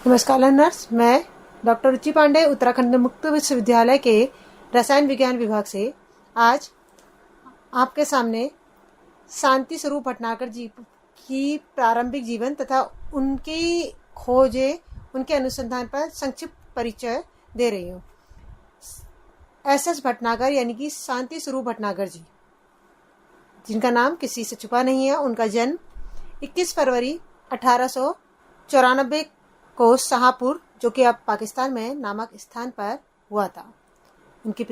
नमस्कार लर्नर्स, मैं डॉक्टर रुचि पांडे उत्तराखंड मुक्त विश्वविद्यालय के रसायन विज्ञान विभाग से आज आपके सामने शांति स्वरूप भटनागर जी की प्रारंभिक जीवन तथा उनकी खोजें, उनके अनुसंधान पर संक्षिप्त परिचय दे रही हूँ। एस भटनागर यानी कि शांति स्वरूप भटनागर जी, जिनका नाम किसी से छुपा नहीं है। उनका जन्म 21 फरवरी 1894 को शाहपुर, जो कि अब पाकिस्तान में नामक स्थान पर हुआ था। उनके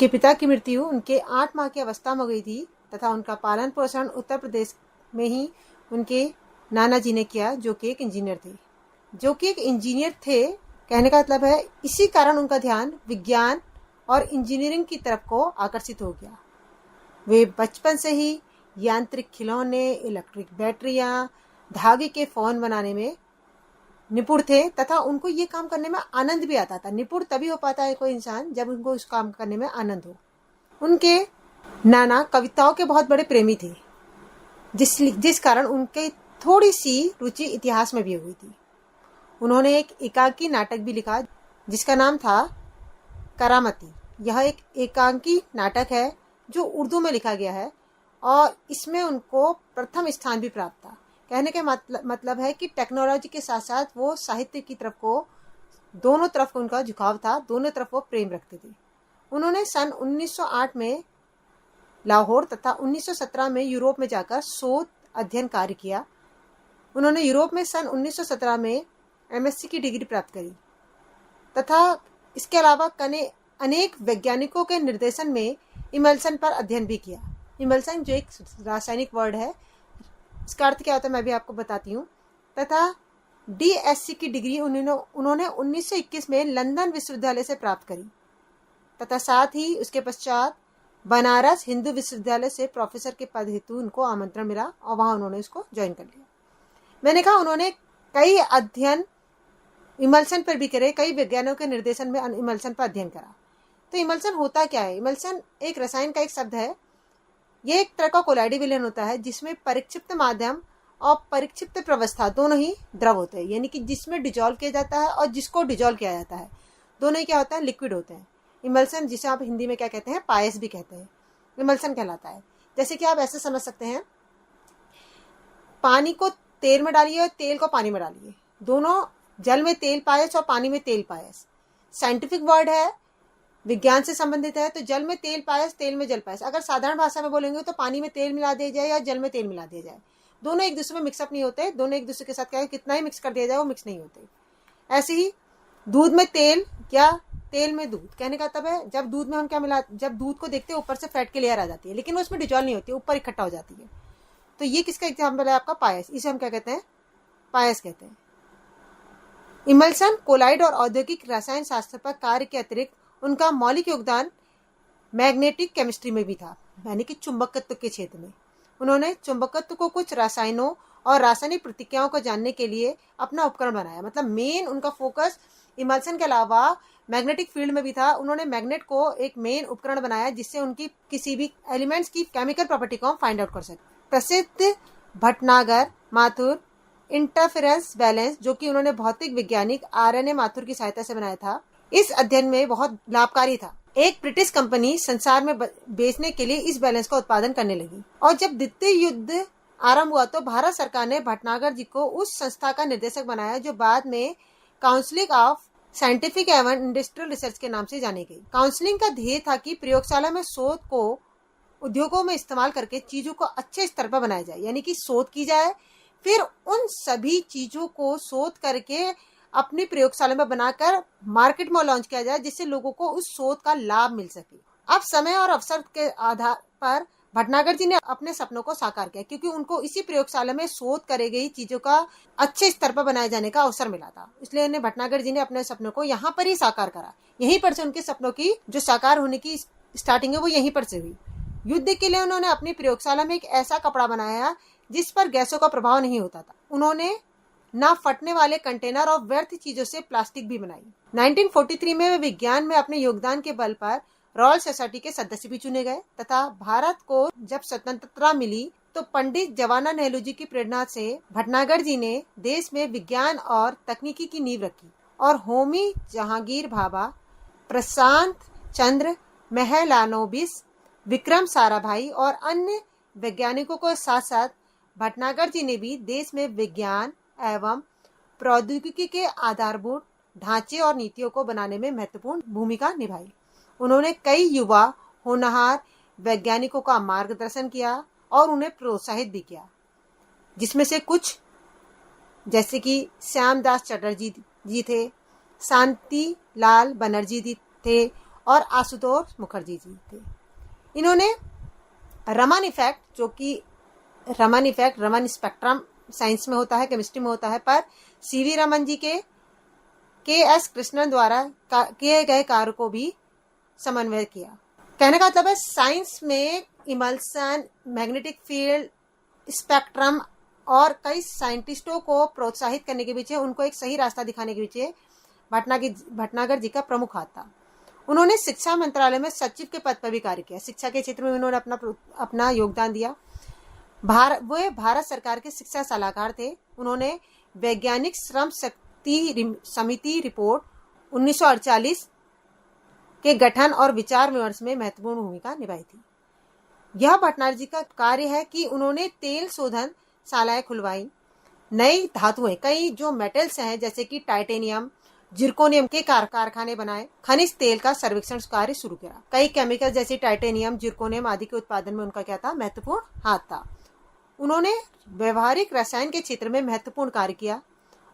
पिता की मृत्यु उनके 8 माह की अवस्था में हो गई थी तथा उनका पालन पोषण उत्तर प्रदेश में ही उनके नाना जी ने किया, जो कि एक इंजीनियर थे। कहने का मतलब है, इसी कारण उनका ध्यान विज्ञान और इंजीनियरिंग की तरफ को आकर्षित हो गया। वे बचपन से ही यांत्रिक खिलौने, इलेक्ट्रिक बैटरियां, धागे के फोन बनाने में निपुण थे तथा उनको ये काम करने में आनंद भी आता था। निपुण तभी हो पाता है कोई इंसान जब उनको उस काम करने में आनंद हो। उनके नाना कविताओं के बहुत बड़े प्रेमी थे, जिस कारण उनके थोड़ी सी रुचि इतिहास में भी हुई थी। उन्होंने एक एकांकी नाटक भी लिखा जिसका नाम था करामती। यह एक एकांकी नाटक है जो उर्दू में लिखा गया है और इसमें उनको प्रथम स्थान भी प्राप्त था। कहने का मतलब है कि टेक्नोलॉजी के साथ साथ वो साहित्य की तरफ को, दोनों तरफ उनका झुकाव था, दोनों तरफ वो प्रेम रखते थे। उन्होंने सन 1908 में लाहौर तथा 1917 में यूरोप में जाकर शोध अध्ययन कार्य किया। उन्होंने यूरोप में सन 1917 में एमएससी की डिग्री प्राप्त करी तथा इसके अलावा अनेक वैज्ञानिकों के निर्देशन में इमल्सन पर अध्ययन भी किया। इमल्सन जो एक रासायनिक वर्ड है, इसका अर्थ क्या होता है मैं भी आपको बताती हूँ। तथा डीएससी की डिग्री उन्होंने 1921 में लंदन विश्वविद्यालय से प्राप्त करी तथा साथ ही उसके पश्चात बनारस हिंदू विश्वविद्यालय से प्रोफेसर के पद हेतु उनको आमंत्रण मिला और वहां उन्होंने उसको ज्वाइन कर लिया। मैंने कहा उन्होंने कई अध्ययन इमल्सन पर भी करे, कई वैज्ञानिकों के निर्देशन में इमल्सन पर अध्ययन करा। तो इमल्सन होता क्या है? इमल्सन एक रसायन का एक शब्द है। ये एक तरह का कोलाइडी विलयन होता है जिसमें परिक्षिप्त माध्यम और परिक्षिप्त प्रवस्था दोनों ही द्रव होते हैं, यानी कि जिसमें डिजोल्व किया जाता है और जिसको डिजोल्व किया जाता है, दोनों ही क्या होता है? लिक्विड होते हैं। इमल्सन, जिसे आप हिंदी में क्या कहते हैं? पायस भी कहते हैं, इमल्सन कहलाता है। जैसे कि आप ऐसे समझ सकते हैं, पानी को तेल में डालिए और तेल को पानी में डालिए, दोनों जल में तेल पायस और पानी में तेल पायस। साइंटिफिक वर्ड है, विज्ञान से संबंधित है, तो जल में तेल पायस, तेल में जल पायस। अगर साधारण भाषा में बोलेंगे तो पानी में तेल मिला दिया जाए या जल में तेल मिला दिया जाए, दोनों एक दूसरे में मिक्सअप नहीं होते, दोनों एक दूसरे के साथ क्या है, कितना ही मिक्स कर दिया जाए वो मिक्स नहीं होते। ऐसे ही दूध में तेल या तेल में दूध, कहने का मतलब है जब दूध में हम क्या मिला, जब दूध को देखते हैं ऊपर से फैट की लेयर आ जाती है, लेकिन वो उसमें डिजोल्व नहीं होती, ऊपर इकट्ठा हो जाती है। तो ये किसका एग्जाम्पल है? आपका पायस। इसे हम क्या कहते हैं? पायस कहते हैं। इमल्सन कोलाइड और औद्योगिक रसायन शास्त्र पर कार्य के अतिरिक्त उनका मौलिक योगदान मैग्नेटिक केमिस्ट्री में भी था, यानी कि चुंबकत्व के क्षेत्र में। उन्होंने चुंबकत्व को कुछ रसायनों और रासायनिक प्रतिक्रियाओं को जानने के लिए अपना उपकरण बनाया। मतलब मेन उनका फोकस इमल्सन के अलावा मैग्नेटिक फील्ड में भी था। उन्होंने मैग्नेट को एक मेन उपकरण बनाया जिससे उनकी किसी भी एलिमेंट्स की केमिकल प्रॉपर्टी को हम फाइंड आउट कर सकें। प्रसिद्ध भटनागर माथुर इंटरफेरेंस बैलेंस, जो कि उन्होंने भौतिक वैज्ञानिक आरएनए माथुर की सहायता से बनाया था, इस अध्ययन में बहुत लाभकारी था। एक ब्रिटिश कंपनी संसार में बेचने के लिए इस बैलेंस का उत्पादन करने लगी और जब द्वितीय युद्ध आरंभ हुआ तो भारत सरकार ने भटनागर जी को उस संस्था का निर्देशक बनाया जो बाद में काउंसिल ऑफ साइंटिफिक एवं इंडस्ट्रियल रिसर्च के नाम से जानी गई। काउंसिलिंग का ध्येय था कि प्रयोगशाला में शोध को उद्योगों में इस्तेमाल करके चीजों को अच्छे स्तर पर बनाया जाए, यानी कि शोध की जाए, फिर उन सभी चीजों को शोध करके अपनी प्रयोगशाला में बनाकर मार्केट में लॉन्च किया जाए जिससे लोगों को उस शोध का लाभ मिल सके। अब समय और अवसर के आधार पर भटनागर जी ने अपने सपनों को साकार किया, क्योंकि उनको इसी प्रयोगशाला में शोध करे गई चीजों का अच्छे स्तर पर बनाए जाने का अवसर मिला था। इसलिए उन्हें भटनागर जी ने अपने सपनों को यहाँ पर ही साकार करा। यहीं पर से उनके सपनों की जो साकार होने की स्टार्टिंग है वो यहीं पर से हुई। युद्ध के लिए उन्होंने अपनी प्रयोगशाला में एक ऐसा कपड़ा बनाया जिस पर गैसों का प्रभाव नहीं होता था। उन्होंने ना फटने वाले कंटेनर और व्यर्थ चीजों से प्लास्टिक भी बनाई। 1943 में वे विज्ञान में अपने योगदान के बल पर रॉयल सोसाइटी के सदस्य भी चुने गए तथा भारत को जब स्वतंत्रता मिली तो पंडित जवाहरलाल नेहरू जी की प्रेरणा से भटनागर जी ने देश में विज्ञान और तकनीकी की नींव रखी और होमी जहांगीर भाभा, प्रशांत चंद्र महलानोबिस, विक्रम साराभाई और अन्य वैज्ञानिकों के साथ साथ भटनागर जी ने भी देश में विज्ञान एवं प्रौद्योगिकी के आधारभूत ढांचे और नीतियों को बनाने में महत्वपूर्ण भूमिका निभाई। उन्होंने कई युवा होनहार वैज्ञानिकों का मार्गदर्शन किया और उन्हें प्रोत्साहित भी किया, जिसमें से कुछ जैसे कि श्यामदास चटर्जी जी थे, शांति लाल बनर्जी जी थे और आशुतोष मुखर्जी जी थे। इन्होंने रमन इफेक्ट, जो कि रमन स्पेक्ट्रम साइंस में होता है, केमिस्ट्री में होता है, पर सीवी रमन जी के एस कृष्णन द्वारा किए गए कार्य को भी समन्वय किया। कहने का मतलब है साइंस में इमल्सन, मैग्नेटिक फील्ड, स्पेक्ट्रम और कई साइंटिस्टों को प्रोत्साहित करने के पीछे, उनको एक सही रास्ता दिखाने के पीछे भटनागर जी का प्रमुख हाथ था। उन्होंने शिक्षा मंत्रालय में सचिव के पद पर भी कार्य किया। शिक्षा के क्षेत्र में उन्होंने अपना योगदान दिया। वे भारत सरकार के शिक्षा सलाहकार थे। उन्होंने वैज्ञानिक श्रम शक्ति समिति रिपोर्ट 1948 के गठन और विचार विमर्श में महत्वपूर्ण भूमिका निभाई थी। यह भटनागर जी का कार्य है कि उन्होंने तेल शोधन शालाएं खुलवाई, नई धातुएं, कई जो मेटल्स हैं जैसे कि टाइटेनियम, जिरकोनियम के कारखाने बनाए, खनिज तेल का सर्वेक्षण कार्य शुरू किया। कई केमिकल जैसे टाइटेनियम, जिरकोनियम आदि के उत्पादन में उनका क्या था, महत्वपूर्ण हाथ था। उन्होंने व्यवहारिक रसायन के क्षेत्र में महत्वपूर्ण कार्य किया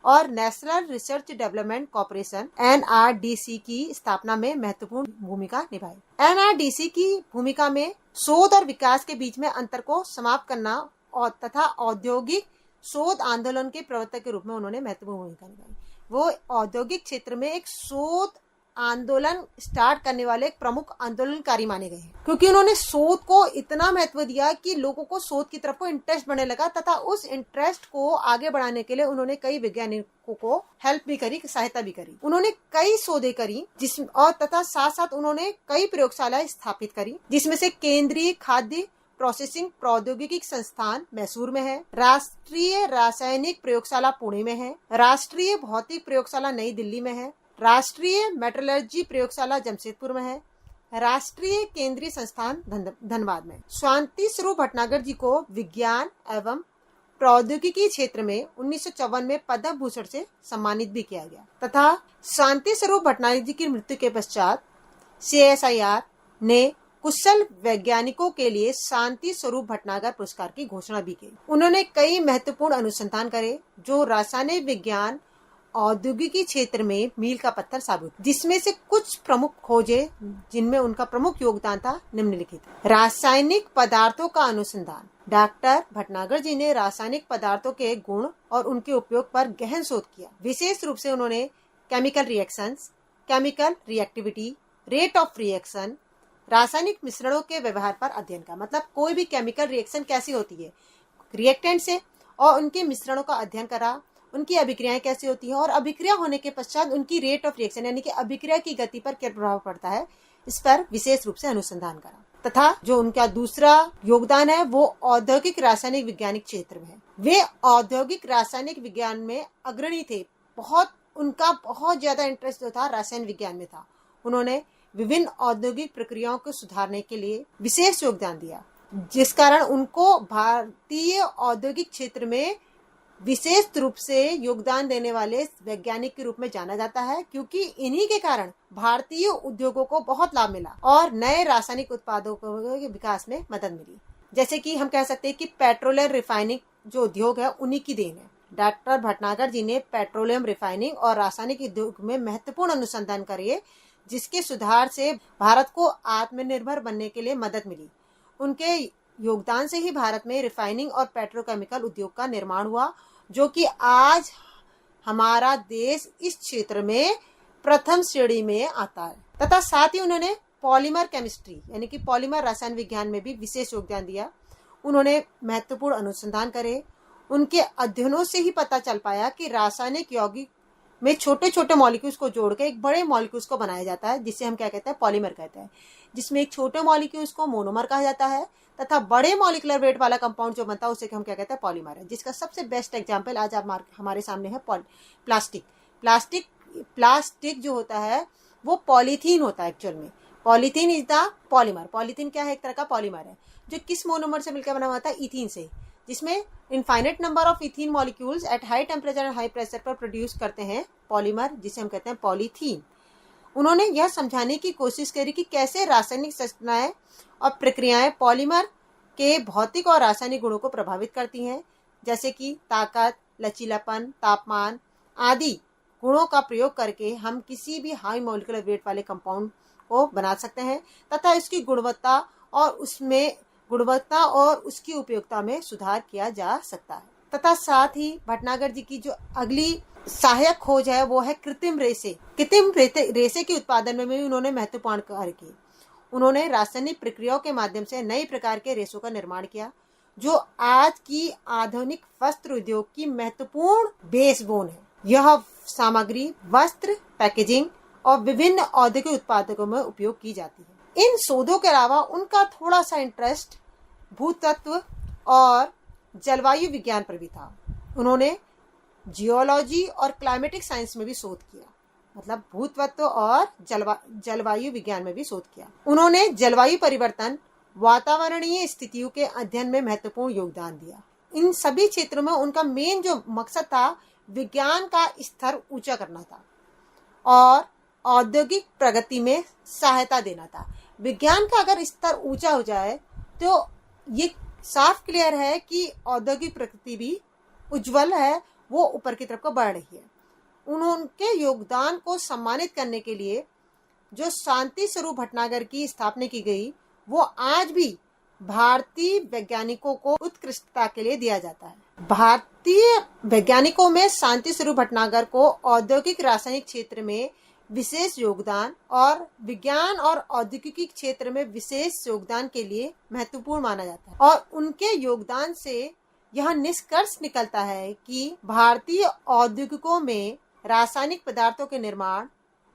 और national research development corporation NRDC की स्थापना में महत्वपूर्ण भूमिका निभाई। NRDC की भूमिका में शोध और विकास के बीच में अंतर को समाप्त करना और तथा औद्योगिक शोध आंदोलन के प्रवर्तक के रूप में उन्होंने महत्वपूर्ण भूमिका निभाई। वो औद्योगिक क्षेत्र में एक शोध आंदोलन स्टार्ट करने वाले एक प्रमुख आंदोलनकारी माने गए हैं, क्योंकि उन्होंने शोध को इतना महत्व दिया कि लोगों को शोध की तरफ को इंटरेस्ट बढ़ने लगा तथा उस इंटरेस्ट को आगे बढ़ाने के लिए उन्होंने कई वैज्ञानिकों को हेल्प भी करी, सहायता भी करी। उन्होंने कई शोधें करी और तथा साथ साथ उन्होंने कई प्रयोगशालाएं स्थापित करी, जिसमें से केंद्रीय खाद्य प्रोसेसिंग प्रौद्योगिकी संस्थान मैसूर में है, राष्ट्रीय रासायनिक प्रयोगशाला पुणे में है, राष्ट्रीय भौतिक प्रयोगशाला नई दिल्ली में है, राष्ट्रीय मेट्रोलॉजी प्रयोगशाला जमशेदपुर में है, राष्ट्रीय केंद्रीय संस्थान धनबाद में। शांति स्वरूप भटनागर जी को विज्ञान एवं प्रौद्योगिकी क्षेत्र में 1954 में पद्म भूषण से सम्मानित भी किया गया तथा शांति स्वरूप भटनागर जी की मृत्यु के पश्चात CSIR ने कुशल वैज्ञानिकों के लिए शांति स्वरूप भटनागर पुरस्कार की घोषणा भी की। उन्होंने कई महत्वपूर्ण अनुसंधान करे जो रासायनिक विज्ञान औद्योगिकी क्षेत्र में मील का पत्थर साबित, जिसमें से कुछ प्रमुख खोजें जिनमें उनका प्रमुख योगदान था निम्नलिखित। रासायनिक पदार्थों का अनुसंधान। डॉक्टर भटनागर जी ने रासायनिक पदार्थों के गुण और उनके उपयोग पर गहन शोध किया। विशेष रूप से उन्होंने chemical reactions, chemical reactivity, rate of reaction, रासायनिक मिश्रणों के व्यवहार पर अध्ययन का, मतलब कोई भी केमिकल रिएक्शन कैसी होती है रिएक्टेंट से, और उनके मिश्रणों का अध्ययन करा, उनकी अभिक्रियाएं कैसी होती है और अभिक्रिया होने के पश्चात उनकी रेट ऑफ रिएक्शन यानी कि अभिक्रिया की गति पर क्या प्रभाव पड़ता है, इस पर विशेष रूप से अनुसंधान करा। तथा जो उनका दूसरा योगदान है वो औद्योगिक रासायनिक वैज्ञानिक क्षेत्र में है। वे औद्योगिक रासायनिक विज्ञान में अग्रणी थे। उनका बहुत ज्यादा इंटरेस्ट जो था रासायन विज्ञान में था। उन्होंने विभिन्न औद्योगिक प्रक्रियाओं को सुधारने के लिए विशेष योगदान दिया, जिस कारण उनको भारतीय औद्योगिक क्षेत्र में विशेष रूप से योगदान देने वाले वैज्ञानिक के रूप में जाना जाता है, क्योंकि इन्हीं के कारण भारतीय उद्योगों को बहुत लाभ मिला और नए रासायनिक उत्पादों के विकास में मदद मिली। जैसे कि हम कह सकते हैं कि पेट्रोलियम रिफाइनिंग जो उद्योग है उन्हीं की देन है। डॉक्टर भटनागर जी ने पेट्रोलियम रिफाइनिंग और रासायनिक उद्योग में महत्वपूर्ण अनुसंधान करे, जिसके सुधार से भारत को आत्मनिर्भर बनने के लिए मदद मिली। उनके योगदान से ही भारत में रिफाइनिंग और पेट्रोकेमिकल उद्योग का निर्माण हुआ, जो कि आज हमारा देश इस क्षेत्र में प्रथम श्रेणी में आता है। तथा साथ ही उन्होंने पॉलीमर केमिस्ट्री यानी कि पॉलीमर रसायन विज्ञान में भी विशेष योगदान दिया। उन्होंने महत्वपूर्ण अनुसंधान करे। उनके अध्ययनों से ही पता चल पाया कि रासायनिक यौगिक में छोटे छोटे मॉलिक्यूल्स को जोड़ के एक बड़े मॉलिक्यूल्स को बनाया जाता है, जिसे हम क्या कहते हैं, पॉलीमर कहते हैं, जिसमें एक छोटे मॉलिक्यूल्स को मोनोमर कहा जाता है तथा बड़े मॉलिक्यूलर वेट वाला कंपाउंड जो बनता है उसे हम क्या कहते हैं, पॉलीमर है। जिसका सबसे बेस्ट एग्जांपल आज हमारे सामने है प्लास्टिक। प्लास्टिक जो होता है वो पॉलीथीन होता है एक्चुअल में। Polythene is the polymer. Polythene क्या है, एक तरह का पॉलीमर है जो किस मोनोमर से मिलकर बना हुआ था, इथीन से, जिसमें infinite number of ethene molecules at high temperature and high pressure पर प्रोड्यूस करते हैं पॉलीमर, जिसे हम कहते हैं पॉलीथीन। उन्होंने यह समझाने की कोशिश करी कि कैसे रासायनिक संरचनाएं और प्रक्रियाएं पॉलीमर के भौतिक और रासायनिक गुणों को प्रभावित करती हैं, जैसे कि ताकत, लचीलापन, तापमान आदि गुणों का प्रयोग करके हम किसी भी हाई मॉलिक्यूलर वेट वाले कंपाउंड को बना सकते हैं तथा इसकी गुणवत्ता और उसकी उपयोगिता में सुधार किया जा सकता है। तथा साथ ही भटनागर जी की जो अगली सहायक खोज है वो है कृत्रिम रेसे। कृत्रिम रेसे के उत्पादन में भी उन्होंने महत्वपूर्ण कार्य किए। उन्होंने रासायनिक प्रक्रियाओं के माध्यम से नई प्रकार के रेसों का निर्माण किया, जो आज की आधुनिक वस्त्र उद्योग की महत्वपूर्ण बेसबोन है। यह सामग्री वस्त्र, पैकेजिंग और विभिन्न औद्योगिक उत्पादकों में उपयोग की जाती है। इन शोधों के अलावा उनका थोड़ा सा इंटरेस्ट भूतत्व और जलवायु विज्ञान पर भी था। उन्होंने जियोलॉजी और क्लाइमेटिक साइंस में भी शोध किया, मतलब भूतत्व और जलवायु विज्ञान में भी शोध किया। उन्होंने जलवायु परिवर्तन, वातावरणीय स्थितियों के अध्ययन में महत्वपूर्ण योगदान दिया। इन सभी क्षेत्रों में उनका मेन जो मकसद था विज्ञान का स्तर ऊंचा करना था और औद्योगिक प्रगति में सहायता देना था। विज्ञान का अगर स्तर ऊंचा हो जाए तो ये साफ क्लियर है कि औद्योगिक प्रगति भी उज्जवल है, वो ऊपर की तरफ को बढ़ रही है। उनके योगदान को सम्मानित करने के लिए जो शांति स्वरूप भटनागर की स्थापना की गई वो आज भी भारतीय वैज्ञानिकों को उत्कृष्टता के लिए दिया जाता है। भारतीय वैज्ञानिकों में शांति स्वरूप भटनागर को औद्योगिक रासायनिक क्षेत्र में विशेष योगदान और विज्ञान और औद्योगिकी क्षेत्र में विशेष योगदान के लिए महत्वपूर्ण माना जाता है। और उनके योगदान से यह निष्कर्ष निकलता है कि भारतीय औद्योगिकों में रासायनिक पदार्थों के निर्माण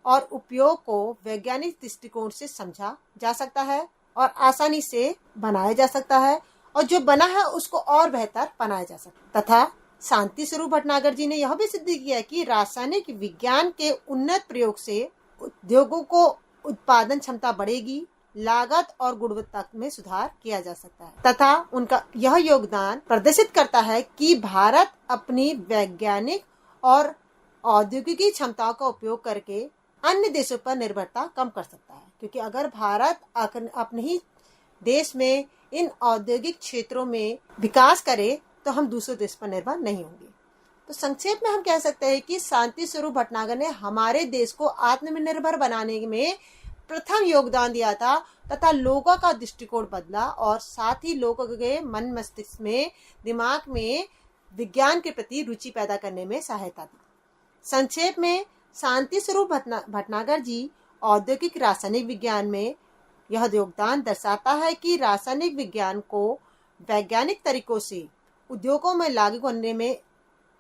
और उपयोग को वैज्ञानिक दृष्टिकोण से समझा जा सकता है और आसानी से बनाया जा सकता है, और जो बना है उसको और बेहतर बनाया जा सकता है। तथा शांति स्वरूप भटनागर जी ने यह भी सिद्ध किया कि रासायनिक विज्ञान के उन्नत प्रयोग से उद्योगों को उत्पादन क्षमता बढ़ेगी, लागत और गुणवत्ता में सुधार किया जा सकता है। तथा उनका यह योगदान प्रदर्शित करता है कि भारत अपनी वैज्ञानिक और औद्योगिकी क्षमताओं का उपयोग करके अन्य देशों पर निर्भरता कम कर सकता है, क्योंकि अगर भारत अपने ही देश में इन औद्योगिक क्षेत्रों में विकास करे तो हम दूसरे देश पर निर्भर नहीं होंगे। तो संक्षेप में हम कह सकते हैं कि शांति स्वरूप भटनागर ने हमारे देश को आत्मनिर्भर बनाने में प्रथम योगदान दिया था तथा लोगों का दृष्टिकोण बदला और साथ ही लोगों के मन मस्तिष्क में, दिमाग में विज्ञान के प्रति रुचि पैदा करने में सहायता दी। संक्षेप में शांति स्वरूप भटनागर जी औद्योगिक रासायनिक विज्ञान में यह योगदान दर्शाता है कि रासायनिक विज्ञान को वैज्ञानिक तरीकों से उद्योगों में लागू करने में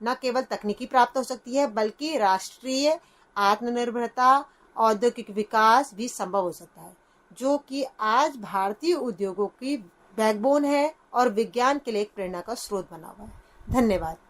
न केवल तकनीकी प्राप्त हो सकती है बल्कि राष्ट्रीय आत्मनिर्भरता, औद्योगिक विकास भी संभव हो सकता है, जो कि आज भारतीय उद्योगों की बैकबोन है और विज्ञान के लिए एक प्रेरणा का स्रोत बना हुआ है। धन्यवाद।